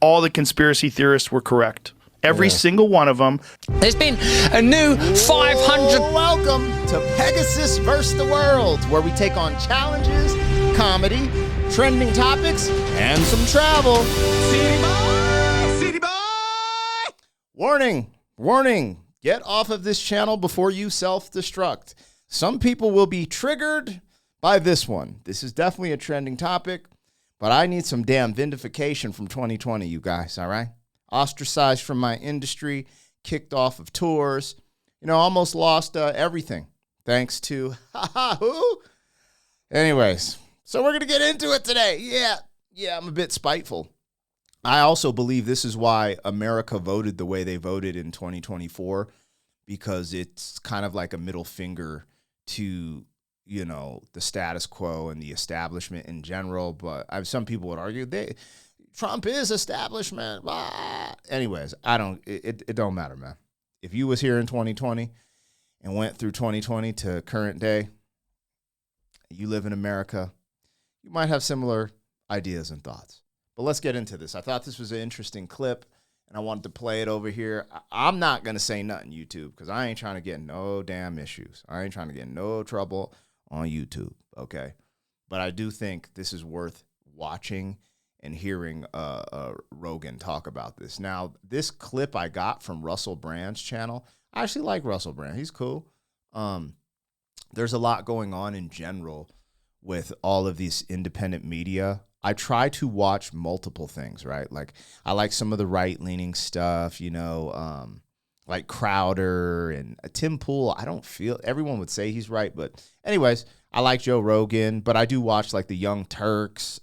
all the conspiracy theorists were correct. Every single one of them. There's been a new 500... Welcome to Pegasusverse the World, where we take on challenges, comedy, trending topics, and some travel. City boy! City boy! Warning! Warning! Get off of this channel before you self-destruct. Some people will be triggered by this one. This is definitely a trending topic, but I need some damn vindication from 2020, you guys, all right? Ostracized from my industry, kicked off of tours, almost lost everything thanks to who? Anyways, so we're going to get into it today. Yeah, I'm a bit spiteful. I also believe this is why America voted the way they voted in 2024, because it's kind of like a middle finger to, the status quo and the establishment in general. But some people would argue Trump is establishment. Blah. Anyways, it don't matter, man. If you was here in 2020 and went through 2020 to current day, you live in America, you might have similar ideas and thoughts. But let's get into this. I thought this was an interesting clip, and I wanted to play it over here. I'm not going to say nothing, YouTube, because I ain't trying to get no damn issues. I ain't trying to get no trouble on YouTube, okay? But I do think this is worth watching and hearing Rogan talk about this. Now, this clip I got from Russell Brand's channel. I actually like Russell Brand. He's cool. There's a lot going on in general with all of these independent media. I try to watch multiple things, right? Like, I like some of the right-leaning stuff, like Crowder and Tim Pool. I don't feel, everyone would say he's right, but anyways, I like Joe Rogan, but I do watch like the Young Turks,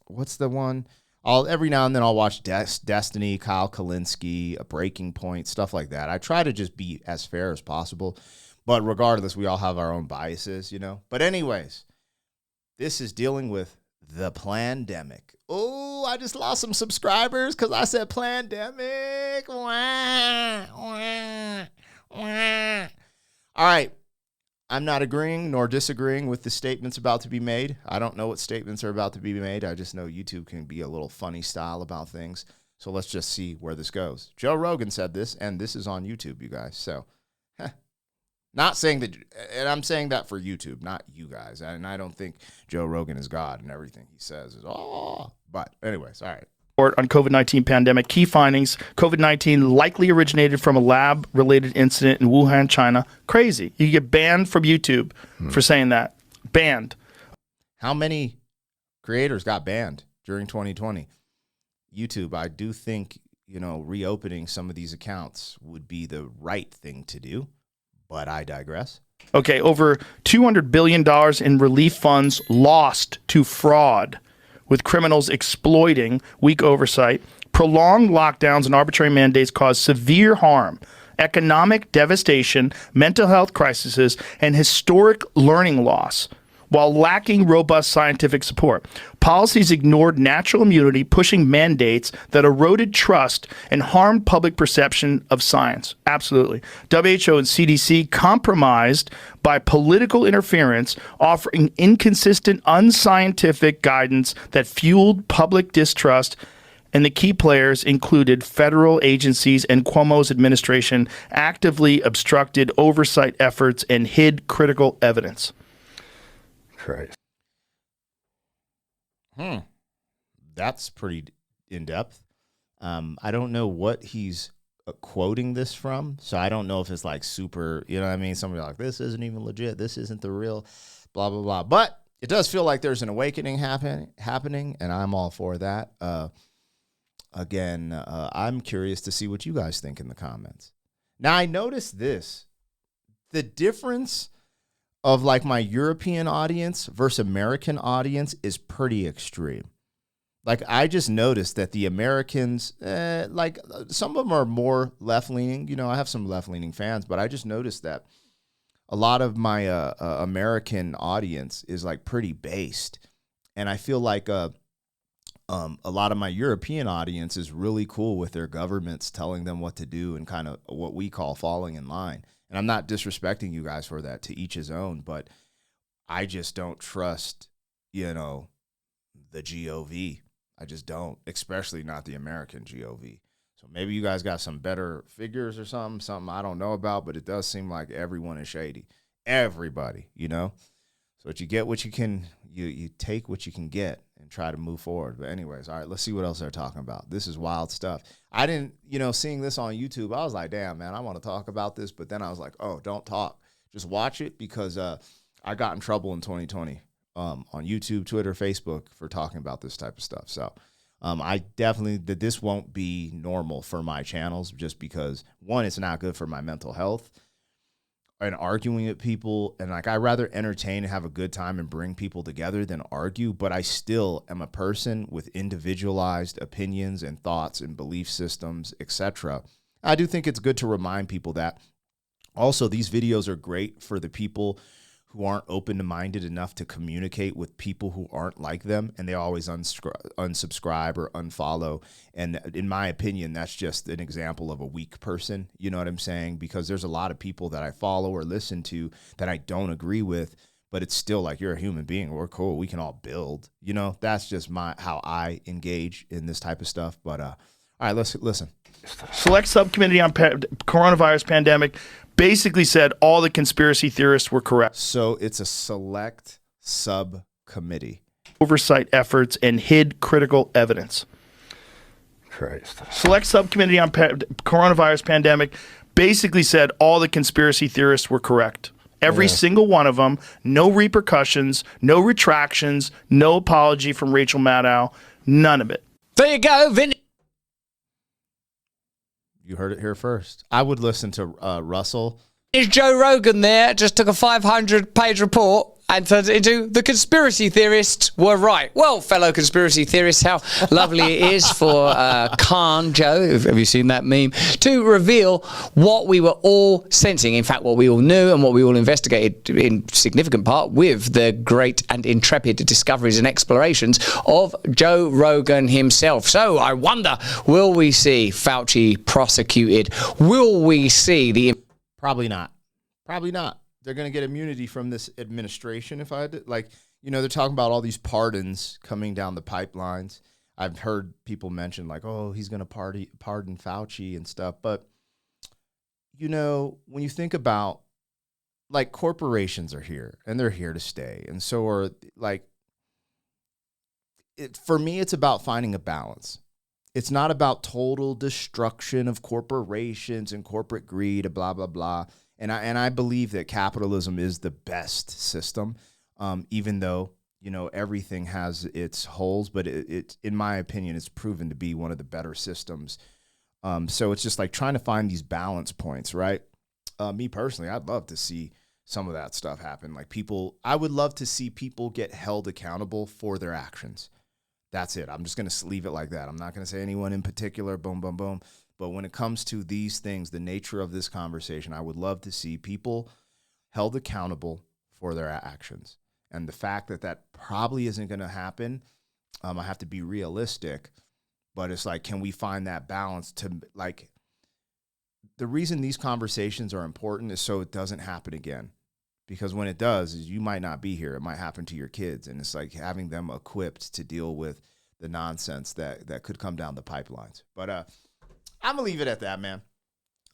what's the one? Every now and then I'll watch Destiny, Kyle Kalinske, A Breaking Point, stuff like that. I try to just be as fair as possible, but regardless, we all have our own biases, But anyways, this is dealing with the plandemic. Oh, I just lost some subscribers because I said plandemic. Wah, wah, wah. All right. I'm not agreeing nor disagreeing with the statements about to be made. I don't know what statements are about to be made. I just know YouTube can be a little funny style about things. So let's just see where this goes. Joe Rogan said this, and this is on YouTube, you guys. So, not saying that, and I'm saying that for YouTube, not you guys. And I don't think Joe Rogan is God and everything he says is, but anyways, all right. On COVID-19 pandemic. Key findings: COVID-19 likely originated from a lab-related incident in Wuhan, China. Crazy. You get banned from YouTube for saying that. Banned. How many creators got banned during 2020? YouTube, I do think, reopening some of these accounts would be the right thing to do, but I digress. Okay, over $200 billion in relief funds lost to fraud, with criminals exploiting weak oversight. Prolonged lockdowns and arbitrary mandates cause severe harm, economic devastation, mental health crises, and historic learning loss, while lacking robust scientific support. Policies ignored natural immunity, pushing mandates that eroded trust and harmed public perception of science. Absolutely. WHO and CDC compromised by political interference, offering inconsistent, unscientific guidance that fueled public distrust. And the key players included federal agencies, and Cuomo's administration actively obstructed oversight efforts and hid critical evidence. Christ. That's pretty in-depth. I don't know what he's quoting this from, so I don't know if it's like super, somebody like, this isn't even legit, this isn't the real, blah, blah, blah. But it does feel like there's an awakening happening, and I'm all for that. Again, I'm curious to see what you guys think in the comments. Now, I noticed this. The difference of like my European audience versus American audience is pretty extreme. Like, I just noticed that the Americans, like some of them are more left-leaning. I have some left-leaning fans, but I just noticed that a lot of my American audience is like pretty based. And I feel like a lot of my European audience is really cool with their governments telling them what to do and kind of what we call falling in line. And I'm not disrespecting you guys for that, to each his own, but I just don't trust, the GOV. I just don't, especially not the American GOV. So maybe you guys got some better figures or something I don't know about, but it does seem like everyone is shady. Everybody, you know? So what you get, what you can, you take what you can get and try to move forward. But anyways, all right, let's see what else they're talking about. This is wild stuff. I didn't, seeing this on YouTube, I was like, damn, man, I want to talk about this. But then I was like, oh, don't talk. Just watch it because I got in trouble in 2020 on YouTube, Twitter, Facebook for talking about this type of stuff. So I definitely, that this won't be normal for my channels just because, one, it's not good for my mental health and arguing with people. And like, I rather entertain and have a good time and bring people together than argue. But I still am a person with individualized opinions and thoughts and belief systems, etc. I do think it's good to remind people that. Also, these videos are great for the people who aren't open-minded enough to communicate with people who aren't like them, and they always unsubscribe or unfollow. And in my opinion, that's just an example of a weak person. You know what I'm saying? Because there's a lot of people that I follow or listen to that I don't agree with, but it's still like, you're a human being. We're cool. We can all build. That's just how I engage in this type of stuff. But all right, let's listen. Select subcommittee on coronavirus pandemic basically said all the conspiracy theorists were correct. So it's a select subcommittee. Oversight efforts and hid critical evidence. Christ. Select subcommittee on coronavirus pandemic basically said all the conspiracy theorists were correct. Every single one of them. No repercussions, no retractions, no apology from Rachel Maddow. None of it. There you go, Vindication. You heard it here first. I would listen to Russell. Is Joe Rogan there? Just took a 500-page report and turned it into the conspiracy theorists were right. Well, fellow conspiracy theorists, how lovely it is for Khan Joe, have you seen that meme, to reveal what we were all sensing. In fact, what we all knew and what we all investigated in significant part with the great and intrepid discoveries and explorations of Joe Rogan himself. So I wonder, will we see Fauci prosecuted? Will we see the... Probably not. Probably not. They're going to get immunity from this administration. If I did, they're talking about all these pardons coming down the pipelines. I've heard people mention like, oh, he's going to pardon Fauci and stuff. But, when you think about like corporations are here and they're here to stay. And so are for me, it's about finding a balance. It's not about total destruction of corporations and corporate greed, blah, blah, blah. And I believe that capitalism is the best system, even though, everything has its holes. But it, in my opinion, it's proven to be one of the better systems. So it's just like trying to find these balance points, right? Me personally, I'd love to see some of that stuff happen. I would love to see people get held accountable for their actions. That's it. I'm just going to leave it like that. I'm not going to say anyone in particular, boom, boom, boom. But when it comes to these things, the nature of this conversation, I would love to see people held accountable for their actions. And the fact that probably isn't going to happen, I have to be realistic. But it's like, can we find that balance to the reason these conversations are important is so it doesn't happen again. Because when it does, you might not be here. It might happen to your kids. And it's like having them equipped to deal with the nonsense that could come down the pipelines. But I'm going to leave it at that, man.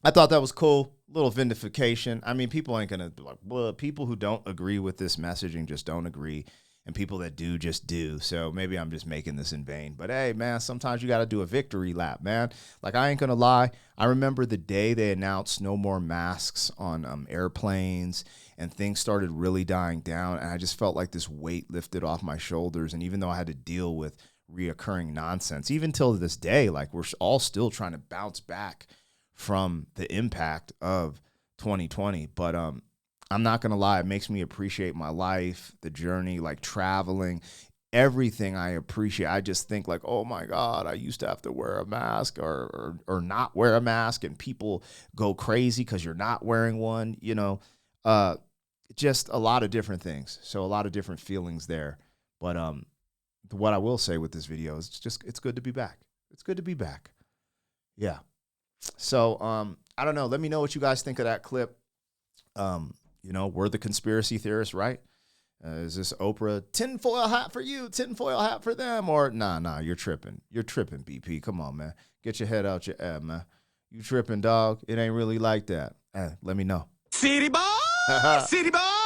I thought that was cool. Little vindication. I mean, people ain't going to be like, well, people who don't agree with this messaging just don't agree. And people that do just do. So maybe I'm just making this in vain. But hey, man, sometimes you got to do a victory lap, man. Like, I ain't going to lie. I remember the day they announced no more masks on airplanes and things started really dying down. And I just felt like this weight lifted off my shoulders. And even though I had to deal with reoccurring nonsense, even till this day, like we're all still trying to bounce back from the impact of 2020. But I'm not going to lie. It makes me appreciate my life, the journey, like traveling, everything I appreciate. I just think like, oh my God, I used to have to wear a mask or not wear a mask, and people go crazy because you're not wearing one, just a lot of different things. So a lot of different feelings there. But what I will say with this video is it's good to be back. It's good to be back. Yeah. So I don't know. Let me know what you guys think of that clip. Were the conspiracy theorists right? Is this Oprah tinfoil hat for you, tinfoil hat for them? Or nah, you're tripping. You're tripping, BP. Come on, man. Get your head out your ass, man. You tripping, dog. It ain't really like that. Let me know. City boy! City boy!